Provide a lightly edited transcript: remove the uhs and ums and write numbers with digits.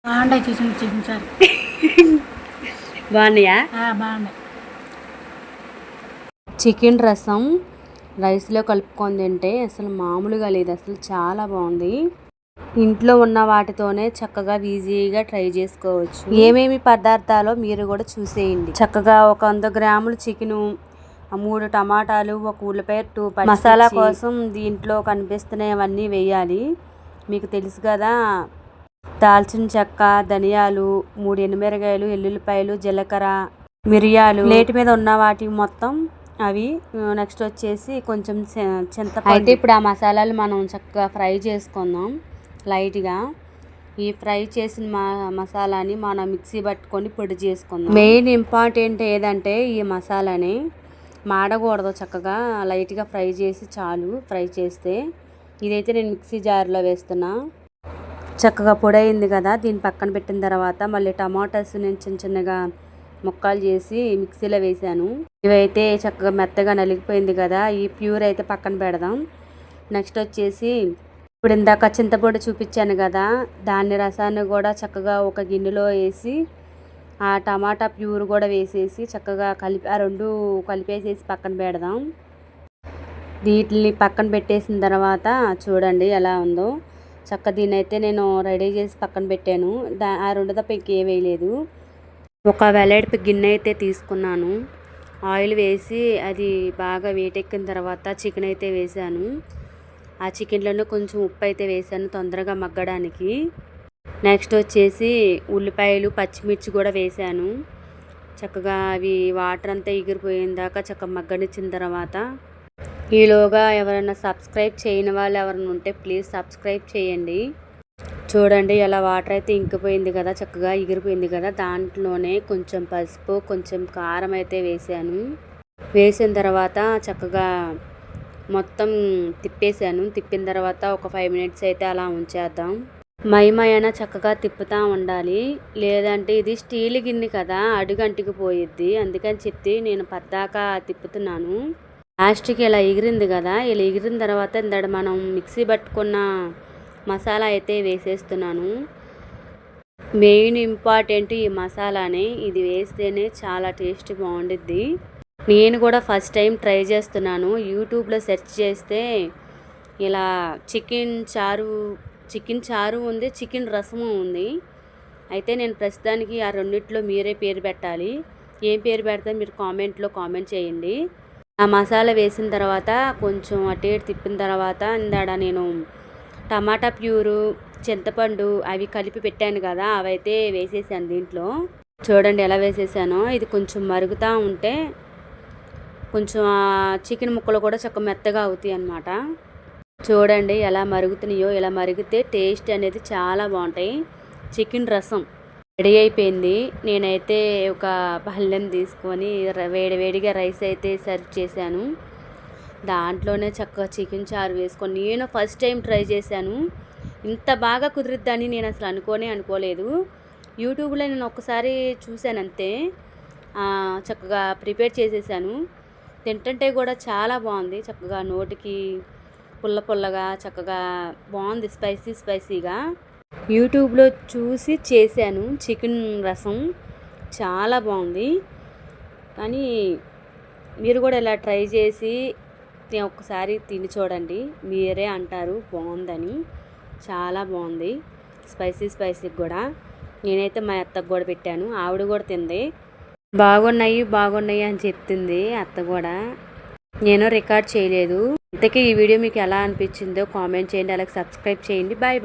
బాగుంటాయి chicken sir. బాగున్నాయా? బాగున్నాయి. చికెన్ రసం రైస్లో కలుపుకొని తింటే అసలు మామూలుగా లేదు, అసలు చాలా బాగుంది. ఇంట్లో ఉన్న వాటితోనే చక్కగా ఈజీగా ట్రై చేసుకోవచ్చు. ఏమేమి పదార్థాలో మీరు కూడా చూసేయండి. చక్కగా ఒక 100 గ్రాములు చికెను, 3 టమాటాలు, 1 ఉల్లిపాయ, 2 మసాలా కోసం దీంట్లో కనిపిస్తున్నాయవన్నీ వేయాలి. మీకు తెలుసు కదా, దాల్చిన చెక్క, ధనియాలు, 3 ఎండుమిరగాయలు, ఎల్లుల్లిపాయలు, జీలకర్ర, మిరియాలు, ప్లేట్ మీద ఉన్న వాటి మొత్తం అవి. నెక్స్ట్ వచ్చేసి కొంచెం చింతపండు. అయితే ఇప్పుడు ఆ మసాలాలు మనం చక్కగా ఫ్రై చేసుకుందాం లైట్గా. ఈ ఫ్రై చేసిన మసాలాని మనం మిక్సీ పట్టుకొని పొడి చేసుకుందాం. మెయిన్ ఇంపార్టెంట్ ఏదంటే ఈ మసాలాని మాడకూడదు, చక్కగా లైట్గా ఫ్రై చేసి చాలు. ఫ్రై చేస్తే ఇదైతే నేను మిక్సీ జార్లో వేస్తున్నా. చక్కగా పొడి అయింది కదా, దీన్ని పక్కన పెట్టిన తర్వాత మళ్ళీ టమాటాస్ నేను చిన్న చిన్నగా ముక్కలు చేసి మిక్సీలో వేసాను. ఇవైతే చక్కగా మెత్తగా నలిగిపోయింది కదా, ఈ ప్యూర్ అయితే పక్కన పెడదాం. నెక్స్ట్ వచ్చేసి ఇప్పుడు ఇందాక చింతపొడి చూపించాను కదా, దాన్ని రసాన్ని కూడా చక్కగా ఒక గిన్నెలో వేసి ఆ టమాటా ప్యూర్ కూడా వేసేసి చక్కగా ఆ రెండు కలిపేసేసి పక్కన పెడదాం. వీటిని పక్కన పెట్టేసిన తర్వాత చూడండి ఎలా ఉందో. దీన్ని అయితే నేను రెడీ చేసి పక్కన పెట్టాను. ఆ రెండు తప్ప ఇంకేం వేయలేదు. ఒక వెడల్పు గిన్నె అయితే తీసుకున్నాను. ఆయిల్ వేసి అది బాగా వేటెక్కిన తర్వాత చికెన్ అయితే వేసాను. ఆ చికెన్లోనే కొంచెం ఉప్పు అయితే వేసాను తొందరగా మగ్గడానికి. నెక్స్ట్ వచ్చేసి ఉల్లిపాయలు, పచ్చిమిర్చి కూడా వేసాను. చక్కగా అవి వాటర్ అంతా ఎగిరిపోయిన దాకా చక్కగా మగ్గనిచ్చిన తర్వాత, ఈలోగా ఎవరైనా సబ్స్క్రైబ్ చేయని వాళ్ళు ఎవరైనా ఉంటే ప్లీజ్ సబ్స్క్రైబ్ చేయండి. చూడండి ఎలా వాటర్ అయితే ఇంకిపోయింది కదా, చక్కగా ఎగిరిపోయింది కదా. దాంట్లోనే కొంచెం పసుపు, కొంచెం కారం అయితే వేసాను. వేసిన తర్వాత చక్కగా మొత్తం తిప్పేసాను. తిప్పిన తర్వాత ఒక 5 మినిట్స్ అయితే అలా ఉంచేద్దాం. మైమైనా చక్కగా తిప్పుతూ ఉండాలి, లేదంటే ఇది స్టీల్ గిన్నె కదా, అడుగంటికి పోయిద్ది. అందుకని చెప్పి నేను పద్దాకా తిప్పుతున్నాను. లాస్ట్కి ఇలా ఎగిరింది కదా, ఇలా ఎగిరిన తర్వాత ఇందాక మనం మిక్సీ పట్టుకున్న మసాలా అయితే వేసేస్తున్నాను. మెయిన్ ఇంపార్టెంట్ ఈ మసాలానే, ఇది వేస్తేనే చాలా టేస్ట్ బాగుండిద్ది. నేను కూడా ఫస్ట్ టైం ట్రై చేస్తున్నాను. యూట్యూబ్లో సెర్చ్ చేస్తే ఇలా చికెన్ చారు ఉంది, చికెన్ రసము ఉంది. అయితే నేను ప్రస్తుతానికి ఆ రెండిట్లో మీరే పేరు పెట్టాలి. ఏం పేరు పెడితే మీరు కామెంట్లో కామెంట్ చేయండి. ఆ మసాలా వేసిన తర్వాత కొంచెం అటు ఇటు తిప్పిన తర్వాత ఇందాడ నేను టమాటా ప్యూరు, చింతపండు అవి కలిపి పెట్టాను కదా, అవైతే వేసేసాను దీంట్లో. చూడండి ఎలా వేసేసానో. ఇది కొంచెం మరుగుతూ ఉంటే కొంచెం చికెన్ ముక్కలు కూడా చక్కగా మెత్తగా అవుతాయి అన్నమాట. చూడండి ఎలా మరుగుతున్నాయో. ఇలా మరిగితే టేస్ట్ అనేది చాలా బాగుంటాయి. చికెన్ రసం రెడీ అయిపోయింది. నేనైతే ఒక పళ్ళెం తీసుకొని వేడివేడిగా రైస్ అయితే సర్వ్ చేశాను. దాంట్లోనే చక్కగా చికెన్ చారు వేసుకొని నేను ఫస్ట్ టైం ట్రై చేశాను. ఇంత బాగా కుదిరిద్దని నేను అసలు అనుకోలేదు. యూట్యూబ్లో నేను ఒక్కసారి చూశాను అంతే. చక్కగా ప్రిపేర్ చేసేసాను. తింటుంటే కూడా చాలా బాగుంది. చక్కగా నోటికి పుల్లగా చక్కగా బాగుంది, స్పైసీగా. యూట్యూబ్లో చూసి చేశాను చికెన్ రసం, చాలా బాగుంది. కానీ మీరు కూడా ఇలా ట్రై చేసి ఒక్కసారి తిని చూడండి, మీరే అంటారు బాగుందని. చాలా బాగుంది, స్పైసీ కూడా. నేనైతే మా అత్తకు కూడా పెట్టాను, ఆవిడ కూడా తింది. బాగున్నాయి అని చెప్తుంది అత్త కూడా. నేను రికార్డ్ చేయలేదు. ఇంతకీ ఈ వీడియో మీకు ఎలా అనిపించిందో కామెంట్ చేయండి, అలాగే సబ్స్క్రైబ్ చేయండి. బాయ్.